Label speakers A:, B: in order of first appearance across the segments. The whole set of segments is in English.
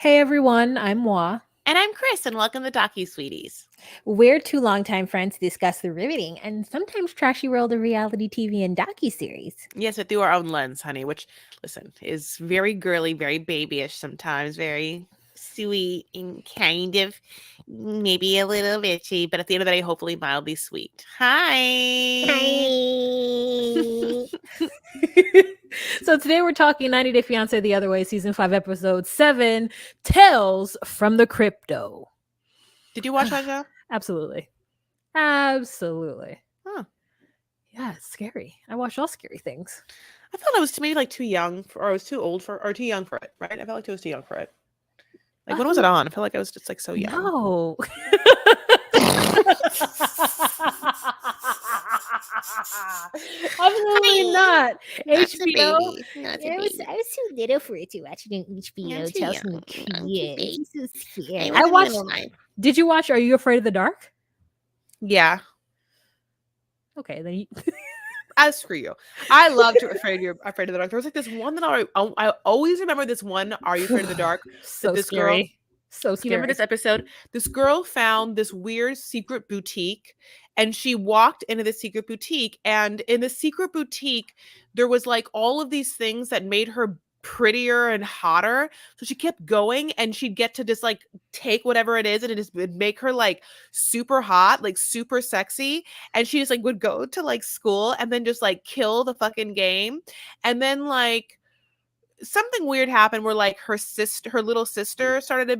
A: Hey everyone, I'm Moi.
B: And I'm Chris, and welcome to Docu Sweeties.
A: We're two longtime friends to discuss the riveting and sometimes trashy world of reality TV and docu-series.
B: Yes, but through our own lens, honey, which, listen, is very girly, very babyish sometimes, very sweet and kind of maybe a little bitchy, but at the end of the day, hopefully mildly sweet. Hi.
A: Hi. So today we're talking 90 Day Fiancé the Other Way, Season 5, Episode 7, Tales from the Crypto.
B: Did you watch that show?
A: Absolutely. Absolutely.
B: Huh.
A: Yeah, it's scary. I watch all scary things.
B: I felt I was maybe like too young, or I was too old for, or too young for it, right? I felt like I was too young for it. Like, when was it on? I felt like I was just like so young.
A: No. Absolutely not.
B: That's a
A: HBO.
B: baby. That's a
A: I
B: baby.
A: was too little for it to watch it on HBO.
B: I'm too
A: Tales
B: young.
A: from the
B: I'm too
A: Crypto.
B: big.
A: So scared.
B: I
A: I
B: wasn't
A: watched.
B: even alive.
A: Did you watch Are You Afraid of the Dark?
B: Yeah.
A: Okay, then you,
B: Screw you. I loved Afraid of the Dark. There was like this one that I always remember this one. Are You Afraid of the Dark?
A: so
B: That this
A: scary.
B: girl.
A: So
B: You
A: scary.
B: remember this episode? This girl found this weird secret boutique, and she walked into the secret boutique, and in the secret boutique there was like all of these things that made her prettier and hotter. So she kept going, and she'd get to just like take whatever it is, and would make her like super hot, like super sexy. And she just like would go to like school and then just like kill the fucking game. And then like something weird happened where like her little sister started to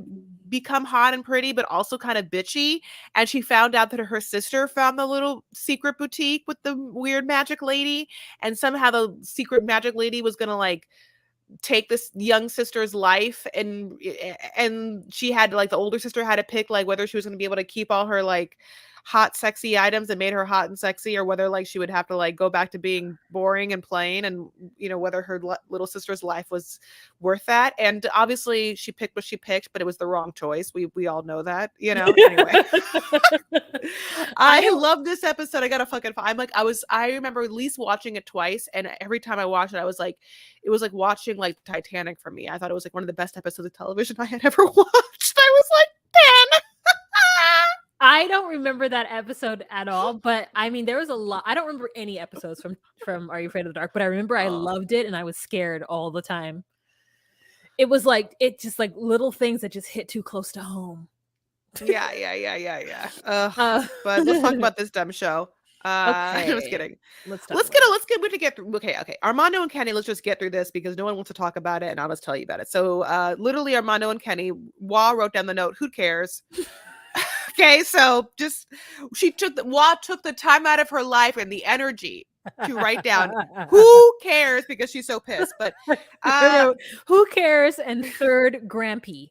B: become hot and pretty, but also kind of bitchy. And she found out that her sister found the little secret boutique with the weird magic lady, and somehow the secret magic lady was gonna like take this young sister's life. And she had like, the older sister had to pick like whether she was going to be able to keep all her like hot sexy items that made her hot and sexy, or whether like she would have to like go back to being boring and plain, and whether her little sister's life was worth that. And obviously she picked what she picked, but it was the wrong choice. We all know that, anyway. I love this episode. I gotta fucking I remember at least watching it twice, and every time I watched it, I was like, it was like watching like Titanic for me. I thought it was like one of the best episodes of television I had ever watched. I was like 10.
A: I don't remember that episode at all, but I mean, there was a lot. I don't remember any episodes from Are You Afraid of the Dark, but I remember I loved it and I was scared all the time. It was like just like little things that just hit too close to home.
B: Yeah. But let's talk about this dumb show.
A: Okay.
B: I'm just kidding.
A: Let's
B: we have to get through. Okay. Armando and Kenny, let's just get through this because no one wants to talk about it, and I'll just tell you about it. So literally Armando and Kenny, Wah wrote down the note, who cares? Okay, so just Wah took the time out of her life and the energy to write down who cares, because she's so pissed. But
A: who cares? And third, Grampy.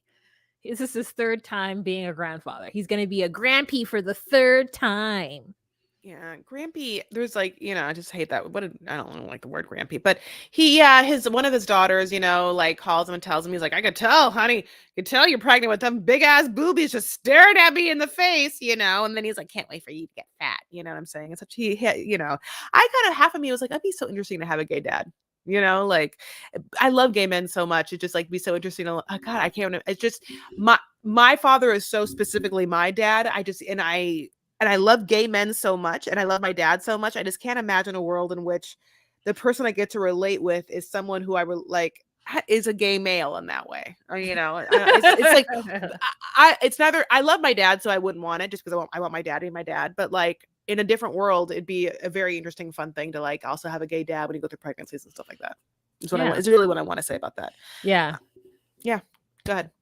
A: This is his third time being a grandfather. He's going to be a Grampy for the third time.
B: Yeah, Grampy. There's like, I just hate that. I don't like the word Grampy, but his one of his daughters, like calls him and tells him, he's like, I could tell, honey, I could tell you're pregnant with them big ass boobies just staring at me in the face, and then he's like, can't wait for you to get fat. You know what I'm saying? It's such I kind of, half of me was like, that'd be so interesting to have a gay dad. Like, I love gay men so much. It's just like be so interesting. Oh God, I can't. It's just my father is so specifically my dad. And I love gay men so much, and I love my dad so much. I just can't imagine a world in which the person I get to relate with is someone who I like is a gay male in that way. Or, it's like it's neither. I love my dad, so I wouldn't want it just because I want my dad to be my dad. But like in a different world, it'd be a very interesting, fun thing to like also have a gay dad when you go through pregnancies and stuff like that. It's really what I want to say about that.
A: Yeah.
B: Yeah. Go ahead.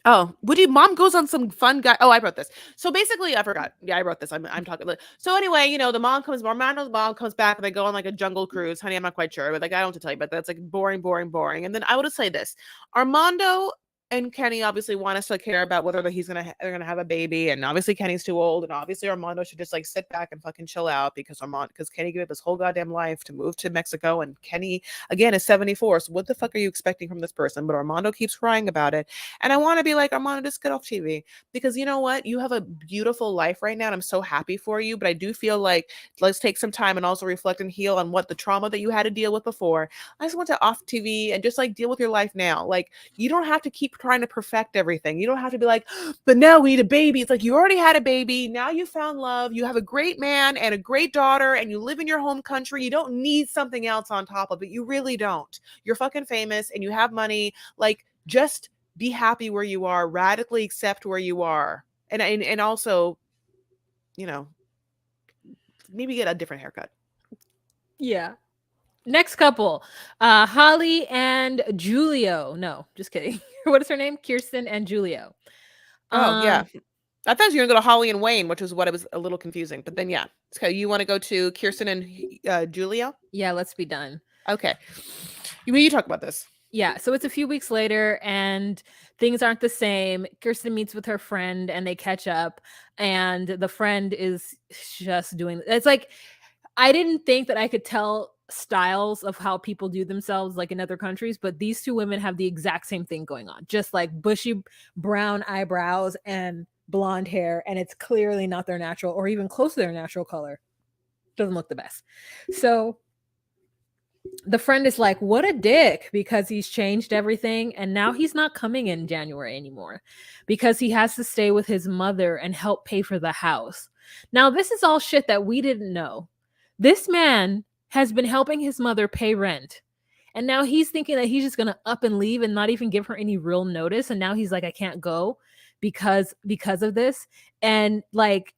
B: Oh, mom goes on some fun guy. Oh, I wrote this. So basically, I forgot. Yeah, I wrote this. I'm talking. So anyway, Armando's mom comes back and they go on like a jungle cruise. Honey, I'm not quite sure, but like I don't have to tell you, but that's like boring. And then I would say this: Armando and Kenny obviously want us to care about whether they're gonna have a baby, and obviously Kenny's too old, and obviously Armando should just like sit back and fucking chill out because Kenny gave up his whole goddamn life to move to Mexico, and Kenny again is 74. So what the fuck are you expecting from this person? But Armando keeps crying about it, and I want to be like, Armando, just get off TV, because you know what, you have a beautiful life right now, and I'm so happy for you. But I do feel like let's take some time and also reflect and heal on what the trauma that you had to deal with before. I just want to off TV and just like deal with your life now. Like you don't have to keep trying to perfect everything. You don't have to be like, but now we need a baby. It's like, you already had a baby. Now you found love. You have a great man and a great daughter, and you live in your home country. You don't need something else on top of it. You really don't. You're fucking famous and you have money. Like, just be happy where you are, radically accept where you are. And also, you know, maybe get a different haircut.
A: Yeah. Next couple, Holly and Julio. No, just kidding. What is her name? Kirsten and Julio.
B: Oh, yeah.
A: Um,
B: I thought you were going to go to Holly and Wayne, which was what it was a little confusing. But then, yeah. So you want to go to Kirsten and Julia?
A: yeah, let's be done.
B: Okay. You talk about this.
A: Yeah, so it's a few weeks later and things aren't the same. Kirsten meets with her friend and they catch up, and the friend is just doing it's like I didn't think that I could tell styles of how people do themselves like in other countries, but these two women have the exact same thing going on. Just like bushy brown eyebrows and blonde hair, and it's clearly not their natural or even close to their natural color. Doesn't look the best. So the friend is like, what a dick, because he's changed everything and now he's not coming in January anymore because he has to stay with his mother and help pay for the house. Now, this is all shit that we didn't know. This man has been helping his mother pay rent. And now he's thinking that he's just going to up and leave and not even give her any real notice. And now he's like, I can't go because of this. And like,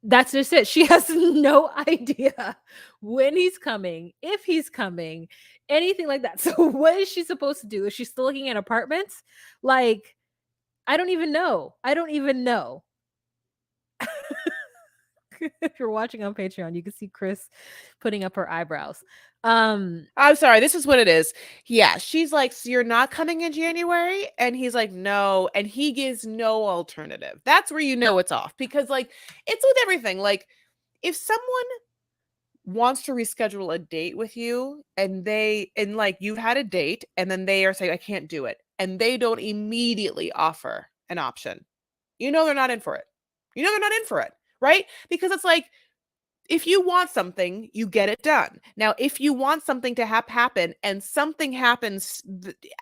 A: that's just it. She has no idea when he's coming, if he's coming, anything like that. So what is she supposed to do? Is she still looking at apartments? Like, I don't even know. If you're watching on Patreon, you can see Chris putting up her eyebrows.
B: I'm sorry. This is what it is. Yeah. She's like, so you're not coming in January? And he's like, no. And he gives no alternative. That's where you know it's off, because like, it's with everything. Like, if someone wants to reschedule a date with you and like you've had a date and then they are saying, I can't do it, and they don't immediately offer an option, you know they're not in for it. You know they're not in for it, right? Because it's like, if you want something, you get it done. Now, if you want something to happen and something happens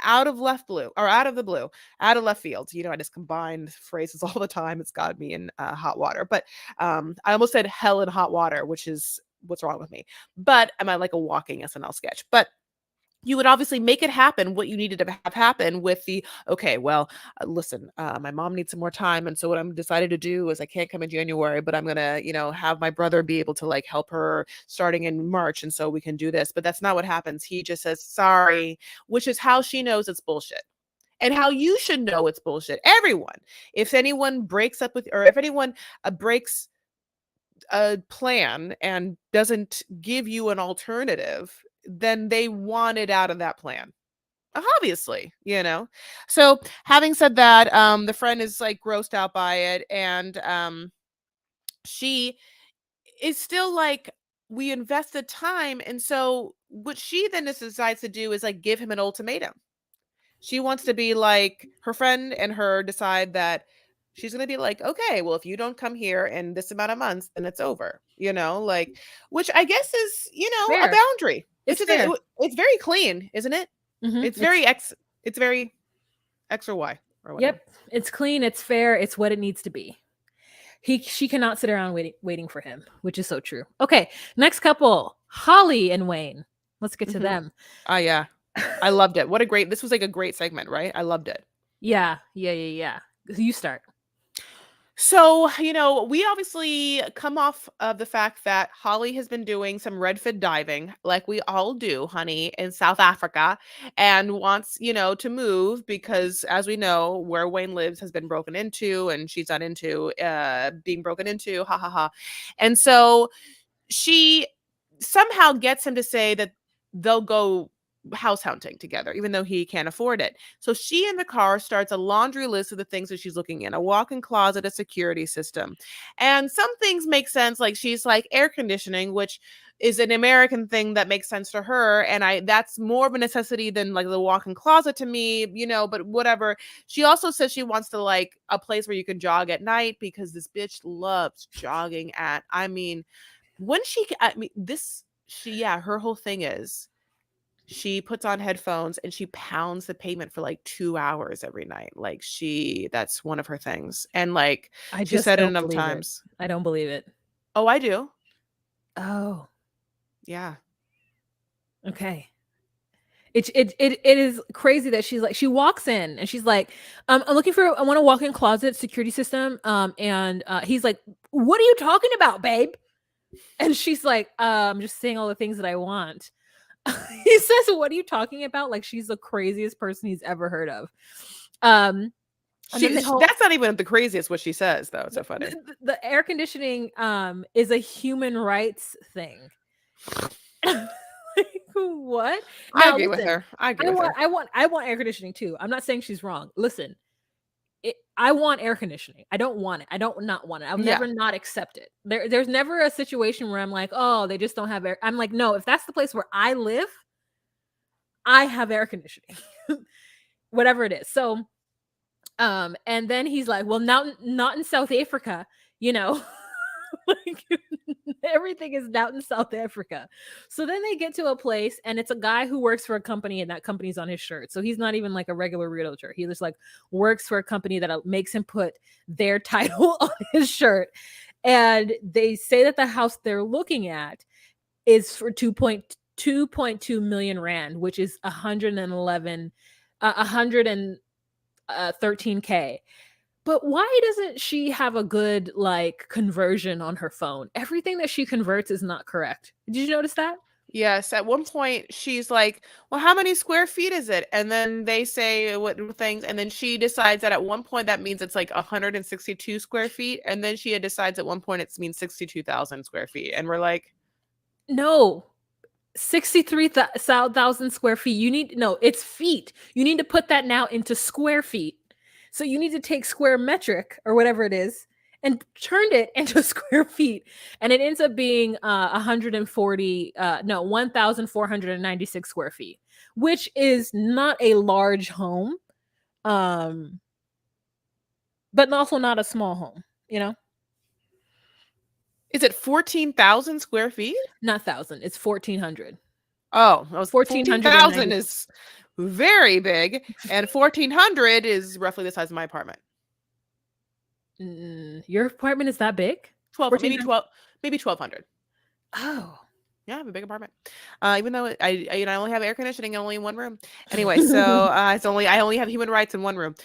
B: out of left blue or out of the blue, out of left field, I just combine phrases all the time. It's got me in hot water. But I almost said hell in hot water, which is what's wrong with me. But am I like a walking SNL sketch? But you would obviously make it happen what you needed to have happen with the, okay, well, listen, my mom needs some more time. And so what I'm decided to do is I can't come in January, but I'm going to, have my brother be able to like help her starting in March. And so we can do this. But that's not what happens. He just says, sorry, which is how she knows it's bullshit. And how you should know it's bullshit. Everyone, if anyone breaks up with, or if anyone breaks a plan and doesn't give you an alternative, then they wanted out of that plan, obviously. So having said that, the friend is like grossed out by it, and she is still like, we invested time. And so what she then decides to do is like give him an ultimatum. She wants to be like, her friend and her decide that she's going to be like, okay, well, if you don't come here in this amount of months, then it's over, like, which I guess is, a
A: fair.
B: boundary.
A: It's fair.
B: It's very clean, isn't it?
A: Mhm.
B: It's very X or Y or whatever.
A: Yep. It's clean. It's fair. It's what it needs to be. She cannot sit around waiting for him, which is so true. Okay, next couple, Holly and Wayne. Let's get to them.
B: Oh, yeah. I loved it. This was like a great segment, right? I loved it.
A: Yeah. You start.
B: So, we obviously come off of the fact that Holly has been doing some redfin diving, like we all do, honey, in South Africa, and wants, to move because, as we know, where Wayne lives has been broken into, and she's not into being broken into. Ha ha ha. And so she somehow gets him to say that they'll go house hunting together, even though he can't afford it. So she in the car starts a laundry list of the things that she's looking in: a walk-in closet, a security system. And some things make sense, like she's like air conditioning, which is an American thing that makes sense to her. And that's more of a necessity than like the walk-in closet to me, but whatever. She also says she wants to like a place where you can jog at night, because this bitch loves jogging her whole thing is she puts on headphones and she pounds the pavement for like 2 hours every night. Like that's one of her things. And like
A: I
B: she
A: just
B: said it
A: don't
B: enough
A: believe it.
B: times.
A: I don't believe it.
B: Oh, I do.
A: Oh,
B: Yeah.
A: okay. It is crazy that she walks in and she's like, I'm looking for I want a walk-in closet security system. And he's like, what are you talking about, babe? And she's like, I'm just saying all the things that I want. He says, what are you talking about? Like she's the craziest person he's ever heard of. And then the whole
B: That's not even the craziest what she says though. It's so funny.
A: the air conditioning is a human rights thing. Like, what?
B: I
A: Now
B: agree with
A: listen,
B: her. I agree with her.
A: I want air conditioning too. I'm not saying she's wrong. Listen, I want air conditioning. I don't want it. I don't not want it. I'll
B: Yeah.
A: never not accept it. There's never a situation where I'm like, oh, they just don't have air. I'm like, no, if that's the place where I live, I have air conditioning. Whatever it is. So and then he's like, well, not in South Africa, you know. Like everything is out in South Africa. So then they get to a place and it's a guy who works for a company and that company's on his shirt. So he's not even like a regular realtor. He just like works for a company that makes him put their title on his shirt. And they say that the house they're looking at is for 2.2 million rand, which is 113K. But why doesn't she have a good like conversion on her phone? Everything that she converts is not correct. Did you notice that?
B: Yes. At one point, she's like, well, how many square feet is it? And then they say what things. And then she decides that at one point that means it's like 162 square feet. And then she decides at one point it means 62,000 square feet. And we're like,
A: No. 63,000 square feet. It's feet. You need to put that now into square feet. So you need to take square metric or whatever it is and turn it into square feet. And it ends up being 1,496 square feet, which is not a large home. But also not a small home, you know?
B: is it 14,000 square feet?
A: Not 1,000. It's 1,400.
B: Oh, 14,000
A: 1,490.
B: is very big. And 1,400 is roughly the size of my apartment.
A: Your apartment is that big?
B: 1,200.
A: Oh.
B: Yeah, I have a big apartment. Even though I only have air conditioning in only one room. Anyway, so I only have human rights in one room.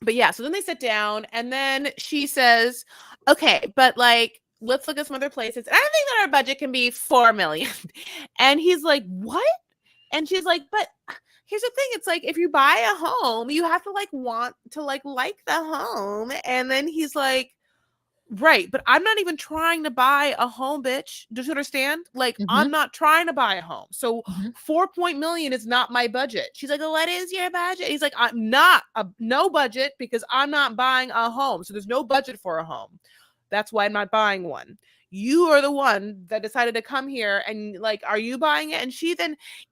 B: But yeah, so then they sit down and then she says, okay, but like, let's look at some other places. And I think that our budget can be 4 million. And he's like, what? And she's like, but here's the thing. It's like, if you buy a home, you have to like want to like the home. And then he's like, right, but I'm not even trying to buy a home, bitch. Do you understand? Like, I'm not trying to buy a home. So 4 million is not my budget. She's like, oh, what is your budget? He's like, I'm not no budget because I'm not buying a home. So there's no budget for a home. That's why I'm not buying one. You are the one that decided to come here and like, are you buying it? And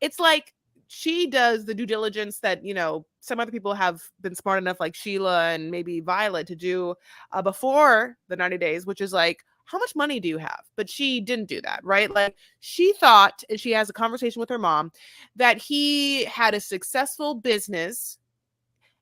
B: it's like, she does the due diligence that, some other people have been smart enough, like Sheila and maybe Violet, to do before the 90 days, which is like, how much money do you have? But she didn't do that, right? Like she thought, and she has a conversation with her mom, that he had a successful business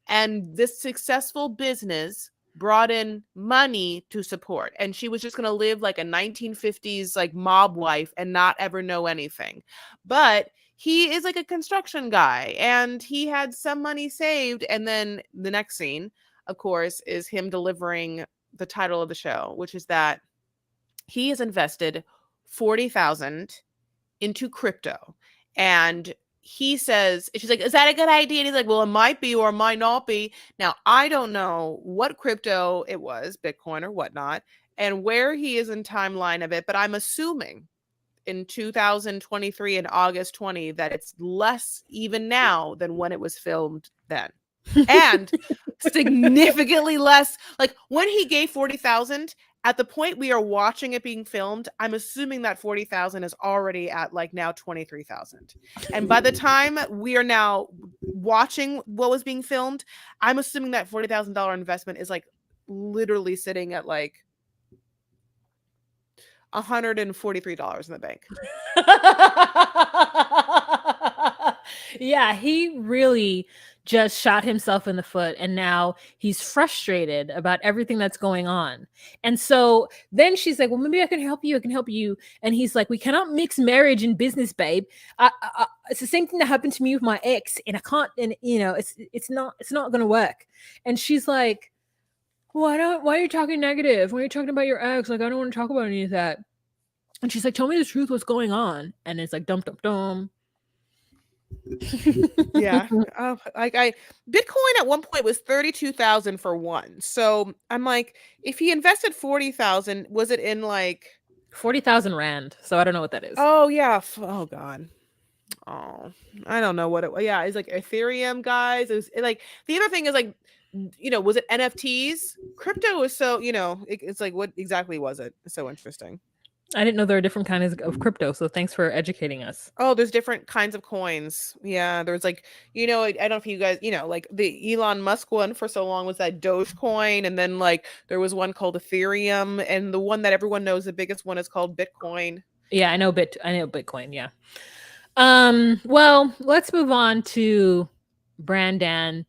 B: and this successful business brought in money to support. And she was just going to live like a 1950s like mob wife and not ever know anything. But he is like a construction guy and he had some money saved. And then the next scene, of course, is him delivering the title of the show, which is that he has invested 40,000 into crypto. And he says, she's like, is that a good idea? And he's like, well, it might be or it might not be. Now, I don't know what crypto it was, Bitcoin or whatnot, and where he is in timeline of it, but I'm assuming in 2023 in August 20 that it's less even now than when it was filmed then. And significantly less. Like when he gave 40,000, at the point we are watching it being filmed, I'm assuming that 40,000 is already at like now 23,000. And by the time we are now watching what was being filmed, I'm assuming that $40,000 investment is like literally sitting at like $143 in the bank.
A: Yeah, he really just shot himself in the foot, and now he's frustrated about everything that's going on. And so then she's like, "Well, maybe I can help you. I can help you." And he's like, "We cannot mix marriage and business, babe. It's the same thing that happened to me with my ex, and I can't. And it's not going to work." And she's like, Why are you talking negative? Why are you talking about your ex? Like, I don't want to talk about any of that." And she's like, "Tell me the truth. What's going on?" And it's like, dum dum dum.
B: Yeah. Like Bitcoin at one point was 32,000 for one. So I'm like, if he invested 40,000, was it in like
A: 40,000 rand. So I don't know what that is.
B: oh yeah, oh god. Oh, I don't know what it was. Yeah, it's like Ethereum, guys. Like the other thing is like, was it NFTs? Crypto is so, it's like, what exactly was it? It's so interesting.
A: I didn't know there are different kinds of crypto. So thanks for educating us.
B: Oh, there's different kinds of coins. Yeah, there's like, I don't know if you guys, like the Elon Musk one for so long was that Dogecoin, and then like there was one called Ethereum, and the one that everyone knows, the biggest one, is called Bitcoin.
A: Yeah, I know Bitcoin. Yeah. Well, let's move on to Brandan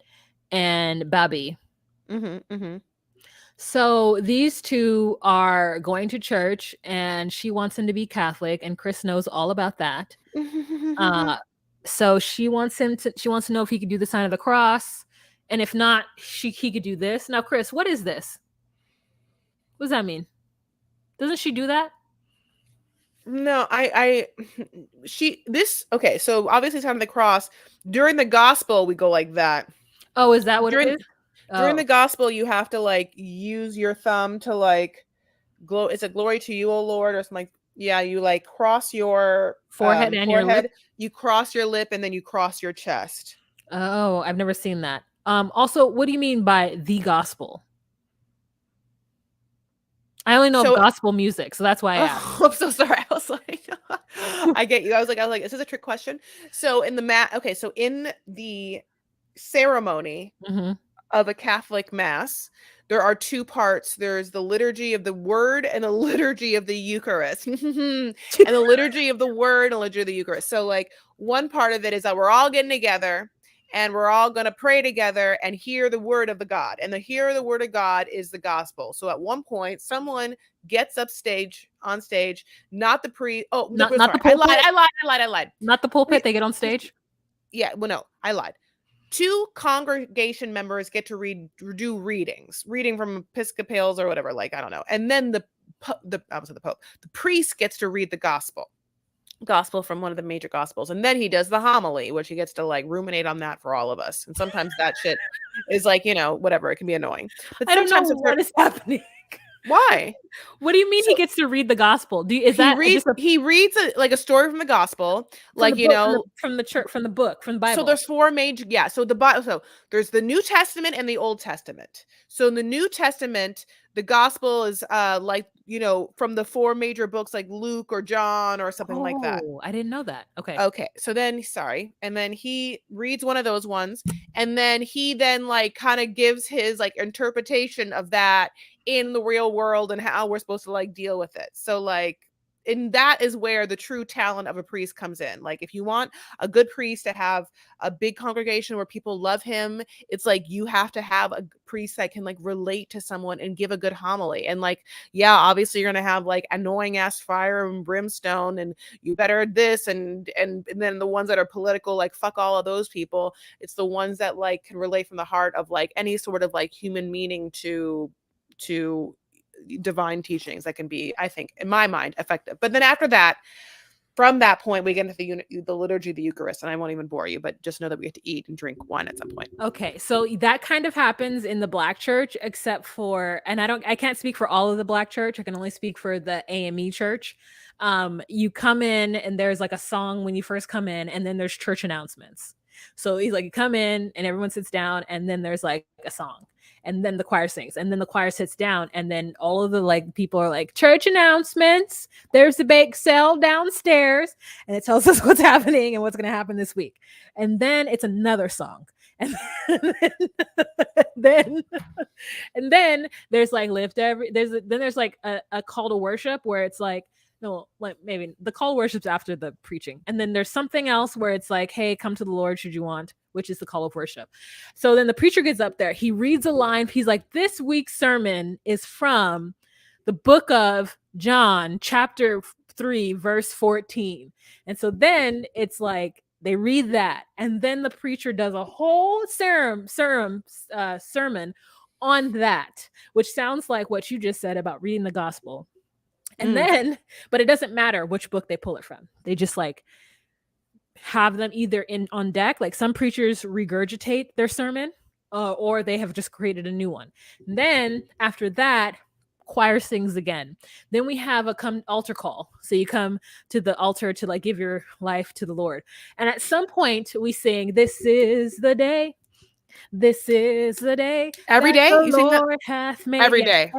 A: and Bobby. So these two are going to church, and she wants him to be Catholic, and Chris knows all about that. So she wants to know if he could do the sign of the cross, and if not, he could do this. Now, Chris, what is this? What does that mean? Doesn't she do that?
B: No, okay, so obviously sign of the cross. During the gospel, we go like that.
A: Oh, is that what it is?
B: During the gospel, you have to like use your thumb to like it's a glory to you, O Lord, or something like, yeah, you like cross your
A: forehead and your lip.
B: You cross your lip, and then you cross your chest.
A: Oh, I've never seen that. Also, what do you mean by the gospel? I only know gospel music, so that's why I asked.
B: I'm so sorry. I was like, I get you. I was like, this is a trick question. So in the ceremony of a Catholic mass, there are two parts. There's the liturgy of the word and the liturgy of the Eucharist. And the liturgy of the word and the liturgy of the Eucharist. So like one part of it is that we're all getting together and we're all going to pray together and hear the word of the God. And the hear the word of God is the gospel. So at one point, someone gets on stage, not the priest. Oh,
A: not the pulpit.
B: I lied.
A: Not the pulpit. They get on stage.
B: Yeah. Well, no, I lied. Two congregation members get to do reading from Episcopals or whatever, like, I don't know. And then the priest gets to read the gospel from one of the major gospels, and then he does the homily, which he gets to like ruminate on that for all of us. And sometimes that shit is like, whatever, it can be annoying. But
A: I don't know what is happening.
B: Why?
A: What do you mean he gets to read the gospel? He
B: reads a story from the gospel, from
A: the church, from the book, from the Bible.
B: So there's four major, So the Bible, so there's the New Testament and the Old Testament. So in the New Testament, the gospel is from the four major books like Luke or John or something like that.
A: Oh, I didn't know that.
B: Okay. So then, and then he reads one of those ones, and then he like kind of gives his like interpretation of that in the real world and how we're supposed to like deal with it. So like, and that is where the true talent of a priest comes in. Like, if you want a good priest to have a big congregation where people love him, it's like you have to have a priest that can like relate to someone and give a good homily. And like, yeah, obviously you're gonna have like annoying ass fire and brimstone, and you better this and then the ones that are political, like fuck all of those people. It's the ones that like can relate from the heart of like any sort of like human meaning to divine teachings that can be, I think, in my mind, effective. But then after that, from that point, we get into the liturgy of the Eucharist, and I won't even bore you, but just know that we get to eat and drink wine at some point.
A: Okay, so that kind of happens in the Black church, except for, and I can't speak for all of the Black church. I can only speak for the AME church. You come in and there's like a song when you first come in, and then there's church announcements. So he's like, you come in and everyone sits down, and then there's like a song. And then the choir sings, and then the choir sits down, and then all of the like people are like, church announcements, there's a bake sale downstairs, and it tells us what's happening and what's going to happen this week. And then it's another song, and then there's like there's like a call to worship where it's like, no, like maybe the call worship's after the preaching. And then there's something else where it's like, hey, come to the Lord should you want, which is the call of worship. So then the preacher gets up there, he reads a line, he's like, this week's sermon is from the book of John, chapter 3, verse 14. And so then it's like they read that, and then the preacher does a whole sermon on that, which sounds like what you just said about reading the gospel. And then, but it doesn't matter which book they pull it from. They just like have them either in on deck. Like some preachers regurgitate their sermon, or they have just created a new one. And then after that, choir sings again. Then we have a altar call. So you come to the altar to like give your life to the Lord. And at some point we sing, "This is the day. This is the day
B: Every
A: that
B: day
A: the
B: you sing that
A: Lord hath made."
B: every day.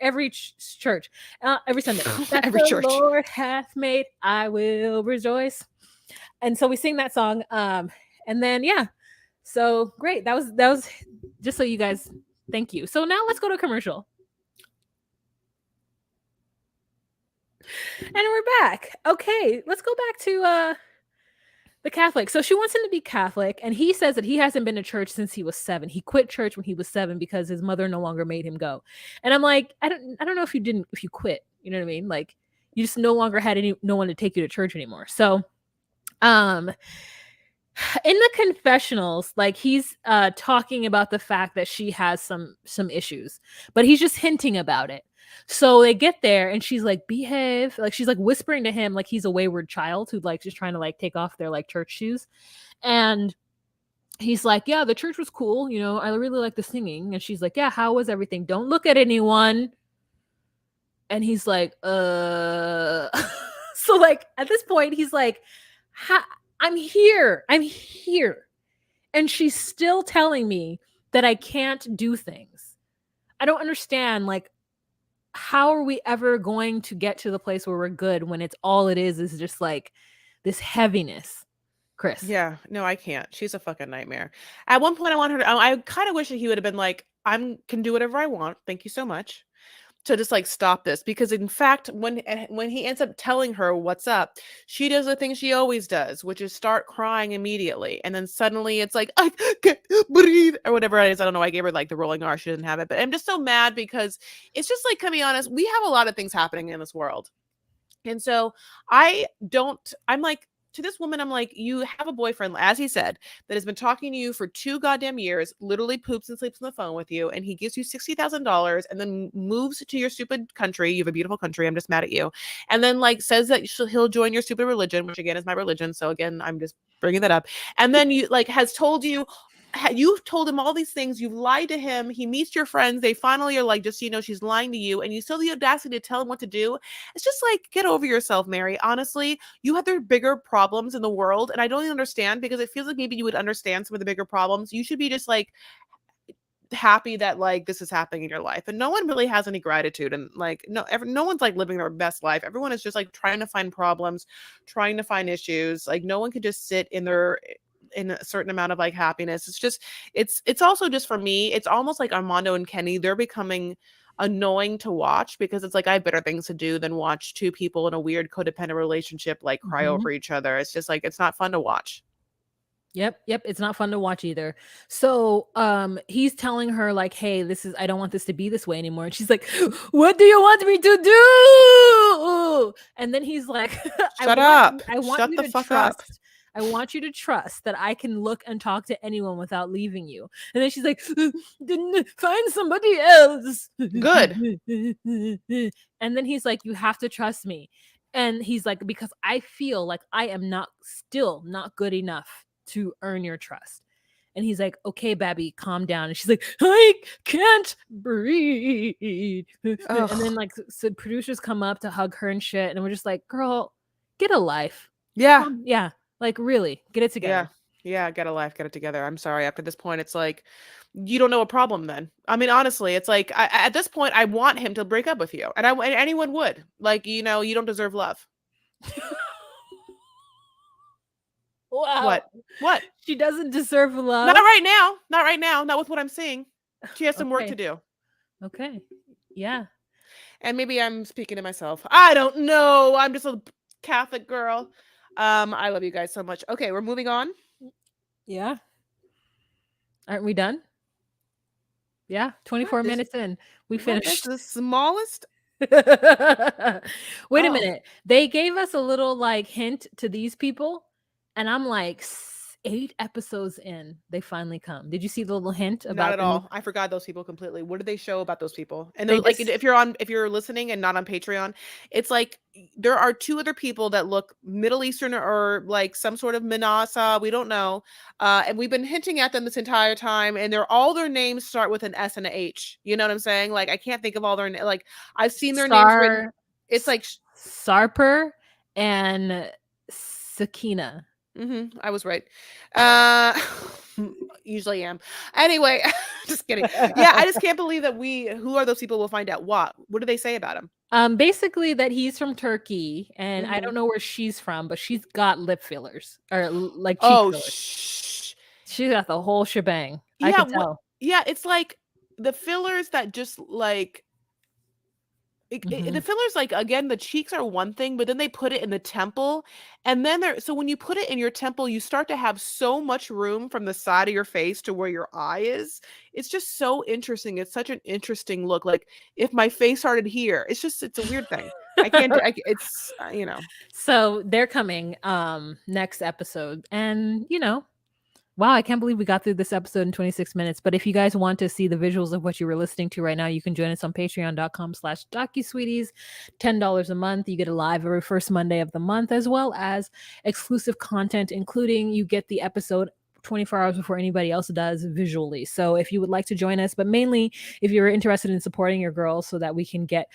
A: Every church, every Sunday. That
B: Every
A: the
B: church.
A: Lord hath made, I will rejoice. And so we sing that song. And then so great. That was just so you guys. Thank you. So now let's go to a commercial. And we're back. Okay, let's go back to the Catholic. So she wants him to be Catholic, and he says that he hasn't been to church since he was 7. He quit church when he was 7 because his mother no longer made him go. And I'm like, I don't know if you quit, you know what I mean? Like you just no longer had no one to take you to church anymore. So in the confessionals, like he's talking about the fact that she has some issues, but he's just hinting about it. So they get there and she's like, behave. Like she's like whispering to him like he's a wayward child who like just trying to like take off their like church shoes. And he's like, yeah, the church was cool, you know, I really like the singing. And she's like, yeah, how was everything? Don't look at anyone. And he's like, so like at this point he's like, I'm here. And she's still telling me that I can't do things. I don't understand. Like, how are we ever going to get to the place where we're good when it's all it is just like this heaviness, Chris?
B: Yeah, no, I can't. She's a fucking nightmare. At one point, I kind of wish that he would have been like, can do whatever I want. Thank you so much. To just like stop this, because in fact when he ends up telling her what's up, she does the thing she always does, which is start crying immediately, and then suddenly it's like, I can't breathe, or whatever it is. I don't know, I gave her like the rolling R, she doesn't have it, but I'm just so mad because it's just like, can be honest, we have a lot of things happening in this world, and so I'm like, to this woman, I'm like, you have a boyfriend, as he said, that has been talking to you for 2 goddamn years, literally poops and sleeps on the phone with you, and he gives you $60,000 and then moves to your stupid country. You have a beautiful country. I'm just mad at you. And then like says that he'll join your stupid religion, which again is my religion. So again, I'm just bringing that up. And then you like has told you've told him all these things, you've lied to him, he meets your friends, they finally are like, just so you know, she's lying to you, and you still have the audacity to tell him what to do. It's just like, get over yourself, Mary. Honestly, you have the bigger problems in the world, and I don't even understand, because it feels like maybe you would understand some of the bigger problems. You should be just like happy that like this is happening in your life, and no one really has any gratitude, and like no one's like living their best life. Everyone is just like trying to find problems, trying to find issues. Like no one could just sit in a certain amount of like happiness. It's just it's also just, for me, it's almost like Armando and Kenny, they're becoming annoying to watch, because it's like I have better things to do than watch 2 people in a weird codependent relationship like cry over each other. It's just like, it's not fun to watch.
A: Yep, it's not fun to watch either. So he's telling her like, hey, I don't want this to be this way anymore. And she's like, what do you want me to do? And then he's like,
B: Shut up.
A: I want
B: Shut
A: you
B: the
A: to
B: fuck
A: trust.
B: up.
A: I want you to trust that I can look and talk to anyone without leaving you. And then she's like, find somebody else.
B: Good.
A: And then he's like, you have to trust me. And he's like, because I feel like I am still not good enough to earn your trust. And he's like, okay, Babby, calm down. And she's like, I can't breathe.
B: Ugh.
A: And then like, so producers come up to hug her and shit. And we're just like, girl, get a life.
B: Yeah.
A: Yeah. Like, really, get it together.
B: Yeah, get a life, get it together. I'm sorry. After this point, it's like, you don't know a problem then. I mean, honestly, it's like, at this point, I want him to break up with you. And anyone would. Like, you know, you don't deserve love.
A: Wow.
B: What?
A: She doesn't deserve love?
B: Not right now. Not right now. Not with what I'm seeing. She has some work to do.
A: Okay. Yeah.
B: And maybe I'm speaking to myself. I don't know. I'm just a Catholic girl. I love you guys so much. Okay, we're moving on.
A: Yeah. Aren't we done? Yeah, 24
B: This
A: minutes in. We
B: what is
A: finished.
B: the smallest?
A: Wait a
B: Oh,
A: minute. They gave us a little like hint to these people, and I'm like 8 episodes in, they finally come. Did you see the little hint
B: not
A: about
B: at
A: the new?
B: all. I forgot those people completely. What did they show about those people? And
A: They
B: they're like,
A: just
B: if you're listening and not on Patreon, it's like there are two other people that look Middle Eastern or like some sort of Manasa. We don't know. And we've been hinting at them this entire time, and all their names start with an S and a H. You know what I'm saying? Like I can't think of all their like I've seen their names written.
A: Sar
B: It's like
A: Sarper and Sakina.
B: I was right. Uh usually am. Anyway, just kidding. Yeah, I just can't believe that who are those people? We'll find out. What do they say about him?
A: Basically that he's from Turkey, and I
B: Mhm.
A: don't know where she's from, but she's got lip fillers or like cheek
B: Oh,
A: fillers. She's got the whole shebang. I
B: yeah,
A: could tell.
B: yeah, it's like the fillers that just like the
A: Mhm.
B: fillers, like again, the cheeks are one thing, but then they put it in the temple, and then so when you put it in your temple, you start to have so much room from the side of your face to where your eye is. It's just so interesting. It's such an interesting look. Like if my face started here, it's a weird thing. I can't. It's
A: So they're coming next episode, and wow, I can't believe we got through this episode in 26 minutes. But if you guys want to see the visuals of what you were listening to right now, you can join us on patreon.com/DocuSweeties. $10 a month. You get a live every first Monday of the month, as well as exclusive content, including you get the episode 24 hours before anybody else does visually. So if you would like to join us, but mainly if you're interested in supporting your girls so that we can get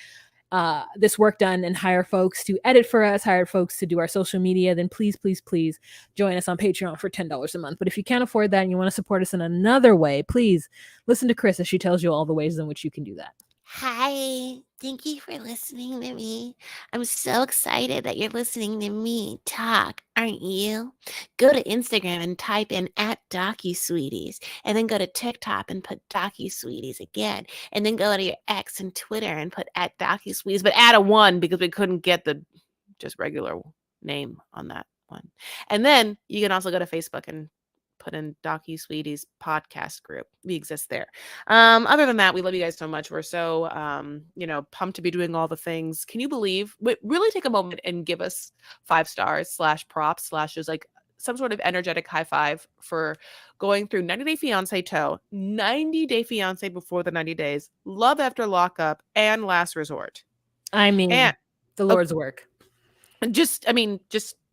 A: this work done and hire folks to edit for us, hire folks to do our social media, then please, please, please join us on Patreon for $10 a month. But if you can't afford that and you want to support us in another way, please listen to Chris as she tells you all the ways in which you can do that.
C: Hi, thank you for listening to me. I'm so excited that you're listening to me talk, aren't you? Go to Instagram and type in @DocuSweeties, and then go to TikTok and put DocuSweeties again, and then go to your X and Twitter and put @DocuSweeties, but add a 1 because we couldn't get the just regular name on that one. And then you can also go to Facebook and put in DocuSweeties podcast group. We exist there. Other than that, we love you guys so much. We're so pumped to be doing all the things. Can you believe? Really take a moment and give us 5 stars /props/ just like some sort of energetic high five for going through 90 Day Fiancé toe, 90 Day Fiancé before the 90 days, Love After Lockup, and Last Resort.
A: I mean,
B: And
A: the Lord's work.
B: just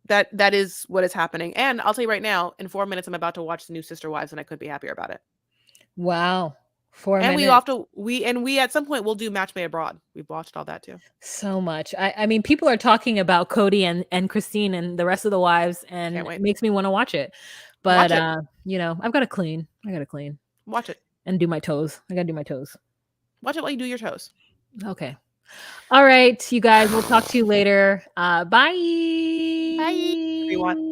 B: that is what is happening. And I'll tell you right now, in 4 minutes, I'm about to watch the new Sister Wives, and I couldn't be happier about it.
A: Wow. 4
B: And
A: minutes.
B: we at some point we'll do Match Made Abroad. We've watched all that too.
A: So much. I mean, people are talking about Cody and Christine and the rest of the wives, and
B: Can't wait.
A: it makes me want to watch it. But
B: Watch it.
A: I've got to clean. I got to clean
B: Watch it.
A: and do my toes. I got to do my toes.
B: Watch it while you do your toes.
A: Okay. All right, you guys, we'll talk to you later. Bye.
B: Bye. Everyone.